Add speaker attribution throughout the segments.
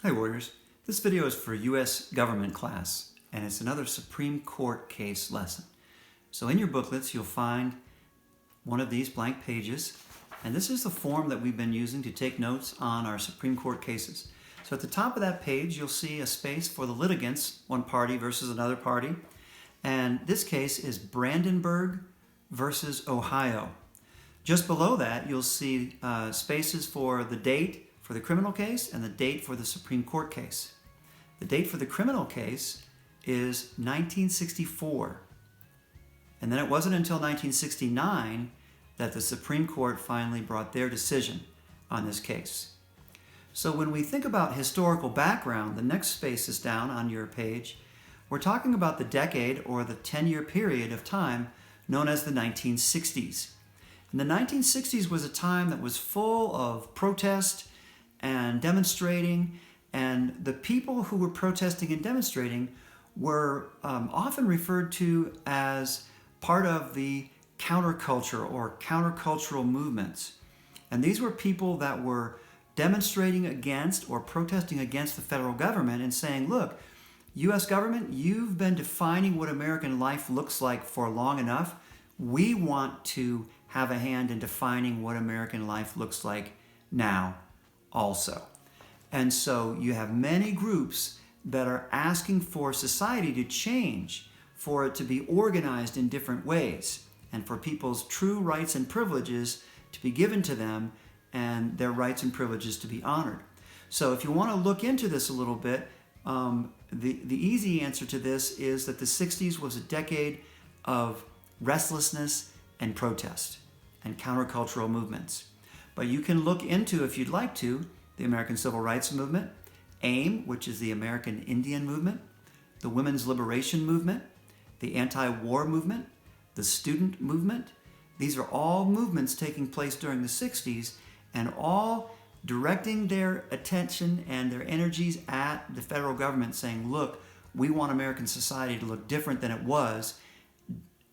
Speaker 1: Hi Warriors, this video is for U.S. government class and it's another Supreme Court case lesson. So in your booklets you'll find one of these blank pages, and this is the form that we've been using to take notes on our Supreme Court cases. So at the top of that page you'll see a space for the litigants, one party versus another party, and this case is Brandenburg versus Ohio. Just below that you'll see spaces for the date for the criminal case and the date for the Supreme Court case. The date for the criminal case is 1964. And then it wasn't until 1969 that the Supreme Court finally brought their decision on this case. So when we think about historical background, the next space is down on your page. We're talking about the decade or the 10-year period of time known as the 1960s. And the 1960s was a time that was full of protest and demonstrating, and the people who were protesting and demonstrating were often referred to as part of the counterculture or countercultural movements. And these were people that were demonstrating against or protesting against the federal government and saying, look, U.S. government, you've been defining what American life looks like for long enough. We want to have a hand in defining what American life looks like now also. And so you have many groups that are asking for society to change, for it to be organized in different ways, and for people's true rights and privileges to be given to them and their rights and privileges to be honored. So if you want to look into this a little bit, the easy answer to this is that the 60s was a decade of restlessness and protest and countercultural movements. But you can look into, if you'd like to, the American Civil Rights Movement, AIM, which is the American Indian Movement, the Women's Liberation Movement, the Anti-War Movement, the Student Movement. These are all movements taking place during the 60s and all directing their attention and their energies at the federal government saying, look, we want American society to look different than it was,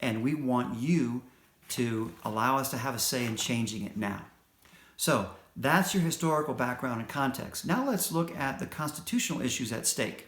Speaker 1: and we want you to allow us to have a say in changing it now. So that's your historical background and context. Now let's look at the constitutional issues at stake.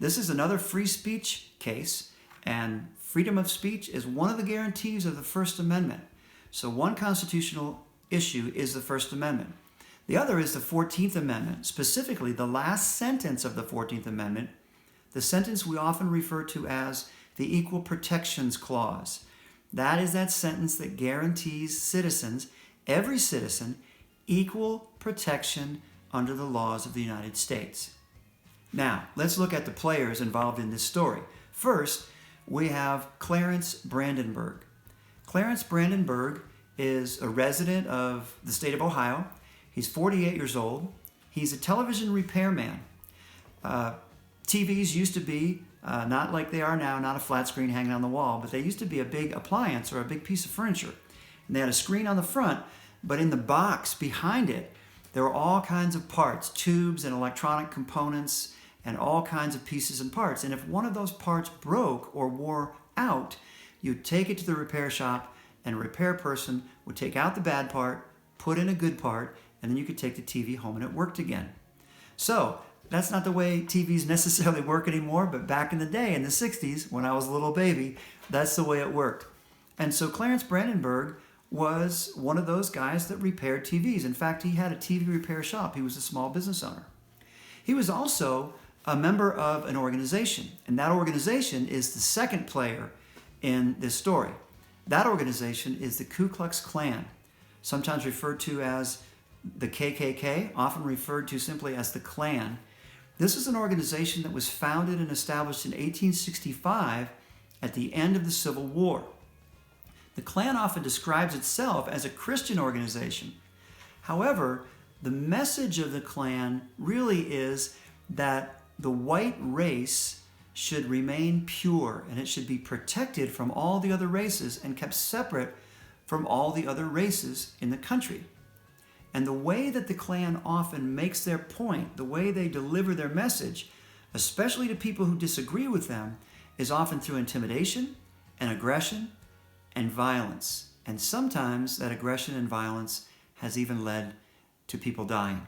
Speaker 1: This is another free speech case, and freedom of speech is one of the guarantees of the First Amendment. So one constitutional issue is the First Amendment. The other is the 14th Amendment, specifically the last sentence of the 14th Amendment, the sentence we often refer to as the Equal Protections Clause. That is that sentence that guarantees citizens, every citizen, equal protection under the laws of the United States. Now, let's look at the players involved in this story. First, we have Clarence Brandenburg. Clarence Brandenburg is a resident of the state of Ohio. He's 48 years old. He's a television repairman. TVs used to be, not like they are now, not a flat screen hanging on the wall, but they used to be a big appliance or a big piece of furniture. And they had a screen on the front, but in the box behind it, there were all kinds of parts, tubes and electronic components and all kinds of pieces and parts. And if one of those parts broke or wore out, you'd take it to the repair shop and a repair person would take out the bad part, put in a good part, and then you could take the TV home and it worked again. So that's not the way TVs necessarily work anymore, but back in the day, in the 60s, when I was a little baby, that's the way it worked. And so Clarence Brandenburg was one of those guys that repaired TVs. In fact, he had a TV repair shop. He was a small business owner. He was also a member of an organization, and that organization is the second player in this story. That organization is the Ku Klux Klan, sometimes referred to as the KKK, often referred to simply as the Klan. This is an organization that was founded and established in 1865 at the end of the Civil War. The Klan often describes itself as a Christian organization. However, the message of the Klan really is that the white race should remain pure and it should be protected from all the other races and kept separate from all the other races in the country. And the way that the Klan often makes their point, the way they deliver their message, especially to people who disagree with them, is often through intimidation and aggression and violence. And sometimes that aggression and violence has even led to people dying.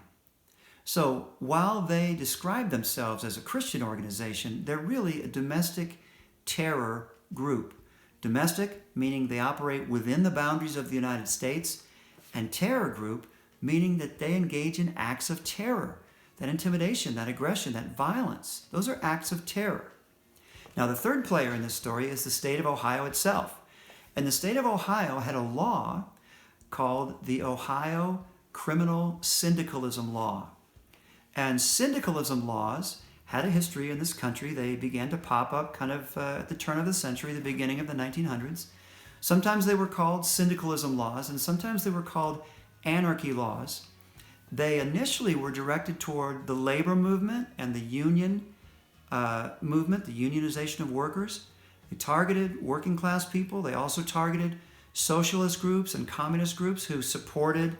Speaker 1: So while they describe themselves as a Christian organization, they're really a domestic terror group. Domestic, meaning they operate within the boundaries of the United States, and terror group, meaning that they engage in acts of terror, that intimidation, that aggression, that violence. Those are acts of terror. Now, the third player in this story is the state of Ohio itself. And the state of Ohio had a law called the Ohio Criminal Syndicalism Law. And syndicalism laws had a history in this country. They began to pop up kind of at the turn of the century, the beginning of the 1900s. Sometimes they were called syndicalism laws, and sometimes they were called anarchy laws. They initially were directed toward the labor movement and the union movement, the unionization of workers. They targeted working class people. They also targeted socialist groups and communist groups who supported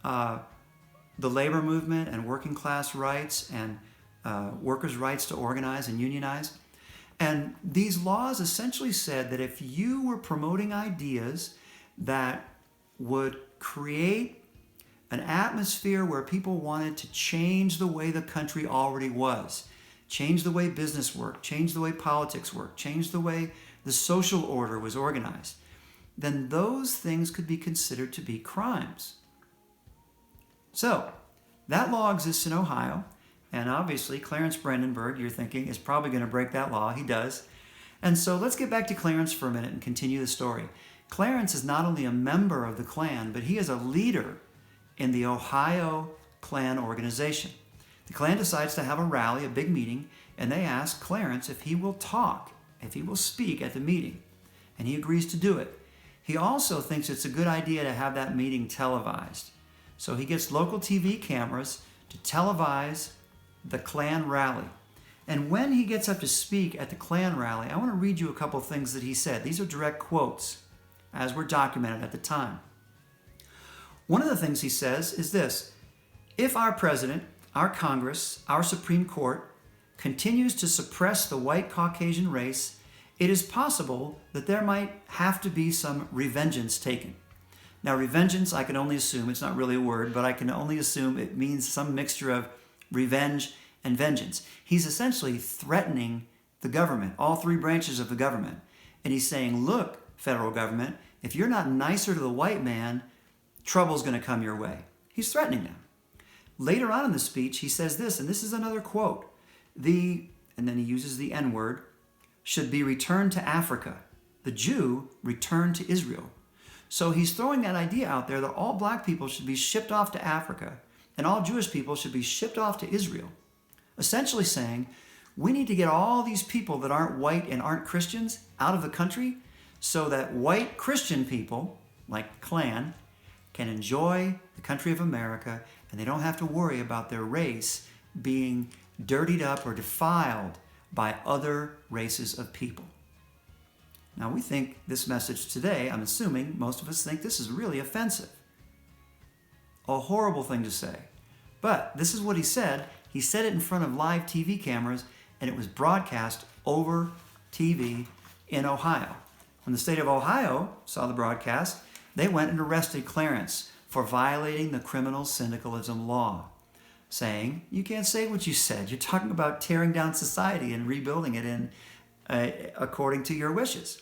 Speaker 1: the labor movement and working class rights and workers' rights to organize and unionize. And these laws essentially said that if you were promoting ideas that would create an atmosphere where people wanted to change the way the country already was, change the way business worked, change the way politics worked, change the way the social order was organized, then those things could be considered to be crimes. So, that law exists in Ohio, and obviously Clarence Brandenburg, you're thinking, is probably going to break that law. He does. And so let's get back to Clarence for a minute and continue the story. Clarence is not only a member of the Klan, but he is a leader in the Ohio Klan organization. The Klan decides to have a rally, a big meeting, and they ask Clarence if he will talk, if he will speak at the meeting. And he agrees to do it. He also thinks it's a good idea to have that meeting televised. So he gets local TV cameras to televise the Klan rally. And when he gets up to speak at the Klan rally, I want to read you a couple of things that he said. These are direct quotes, as were documented at the time. One of the things he says is this: if our president, our Congress, our Supreme Court continues to suppress the white Caucasian race, it is possible that there might have to be some revengeance taken. Now, revengeance, I can only assume, it's not really a word, but I can only assume it means some mixture of revenge and vengeance. He's essentially threatening the government, all three branches of the government. And he's saying, look, federal government, if you're not nicer to the white man, trouble's going to come your way. He's threatening them. Later on in the speech, he says this, and this is another quote, and then he uses the N-word, should be returned to Africa. The Jew returned to Israel. So he's throwing that idea out there that all black people should be shipped off to Africa and all Jewish people should be shipped off to Israel. Essentially saying, we need to get all these people that aren't white and aren't Christians out of the country so that white Christian people, like Klan, can enjoy the country of America and they don't have to worry about their race being dirtied up or defiled by other races of people. Now, we think this message today, I'm assuming most of us think this is really offensive. A horrible thing to say. But this is what he said. He said it in front of live TV cameras, and it was broadcast over TV in Ohio. When the state of Ohio saw the broadcast, they went and arrested Clarence for violating the criminal syndicalism law, saying, you can't say what you said. You're talking about tearing down society and rebuilding it according to your wishes.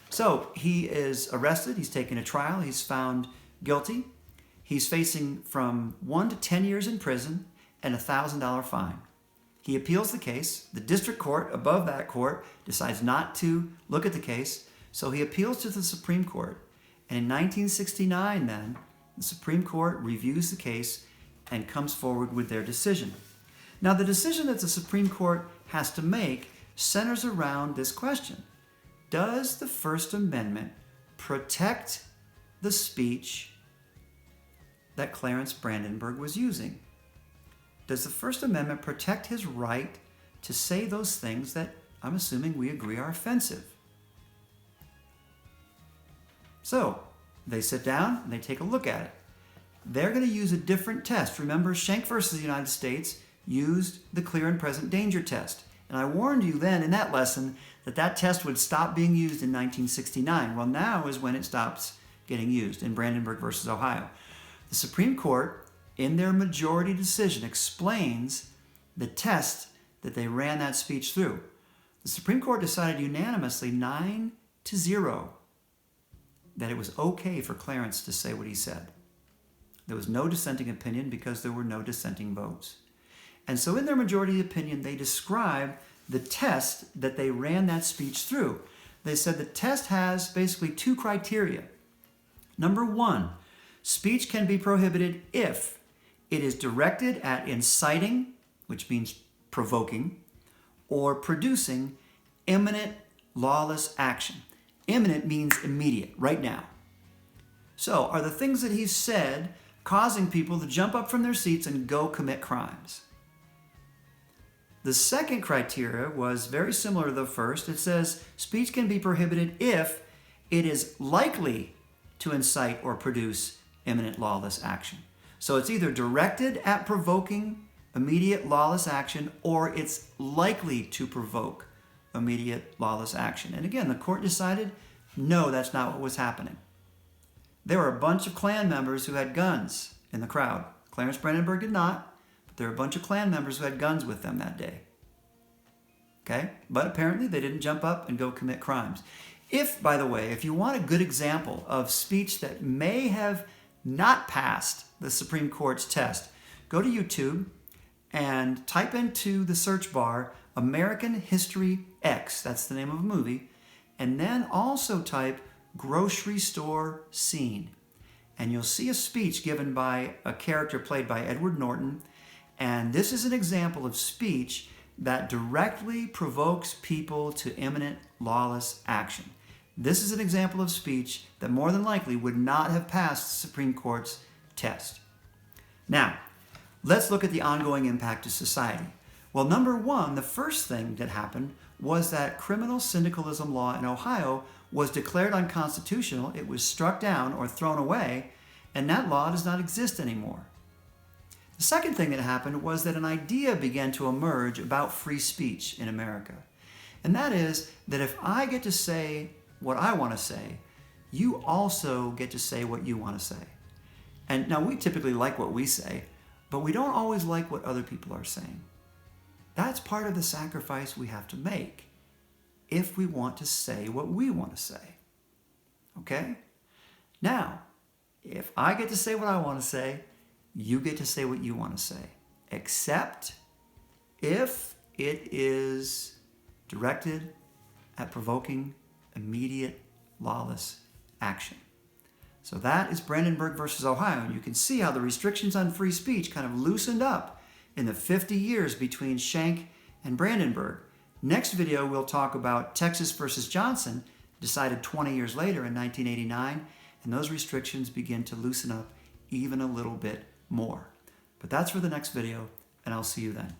Speaker 1: So he is arrested. He's taken a trial. He's found guilty. He's facing from 1 to 10 years in prison and a $1,000 fine. He appeals the case. The district court above that court decides not to look at the case. So he appeals to the Supreme Court. And in 1969 then, the Supreme Court reviews the case and comes forward with their decision. Now, the decision that the Supreme Court has to make centers around this question. Does the First Amendment protect the speech that Clarence Brandenburg was using? Does the First Amendment protect his right to say those things that I'm assuming we agree are offensive? So, they sit down and they take a look at it. They're going to use a different test. Remember, Schenck versus the United States used the clear and present danger test. And I warned you then in that lesson that that test would stop being used in 1969. Well, now is when it stops getting used in Brandenburg versus Ohio. The Supreme Court in their majority decision, explains the test that they ran that speech through. The Supreme Court decided unanimously 9-0 that it was okay for Clarence to say what he said. There was no dissenting opinion because there were no dissenting votes. And so in their majority opinion, they described the test that they ran that speech through. They said the test has basically two criteria. Number one, speech can be prohibited if it is directed at inciting, which means provoking, or producing imminent lawless action. Imminent means immediate, right now. So, are the things that he said causing people to jump up from their seats and go commit crimes? The second criteria was very similar to the first. It says speech can be prohibited if it is likely to incite or produce imminent lawless action. So it's either directed at provoking immediate lawless action or it's likely to provoke immediate lawless action. And again, the court decided, no, that's not what was happening. There were a bunch of Klan members who had guns in the crowd. Clarence Brandenburg did not, but there were a bunch of Klan members who had guns with them that day. Okay? But apparently they didn't jump up and go commit crimes. If, by the way, if you want a good example of speech that may have not passed the Supreme Court's test, go to YouTube and type into the search bar American History X, that's the name of a movie, and then also type grocery store scene. And you'll see a speech given by a character played by Edward Norton, and this is an example of speech that directly provokes people to imminent lawless action. This is an example of speech that more than likely would not have passed the Supreme Court's test. Now, let's look at the ongoing impact to society. Well, number one, the first thing that happened was that criminal syndicalism law in Ohio was declared unconstitutional. It was struck down or thrown away, and that law does not exist anymore. The second thing that happened was that an idea began to emerge about free speech in America. And that is that if I get to say what I want to say, you also get to say what you want to say. And now we typically like what we say, but we don't always like what other people are saying. That's part of the sacrifice we have to make if we want to say what we want to say. Okay? Now, if I get to say what I want to say, you get to say what you want to say, except if it is directed at provoking immediate lawless action. So that is Brandenburg versus Ohio, and you can see how the restrictions on free speech kind of loosened up in the 50 years between Schenck and Brandenburg. Next video, we'll talk about Texas versus Johnson, decided 20 years later in 1989, and those restrictions begin to loosen up even a little bit more. But that's for the next video, and I'll see you then.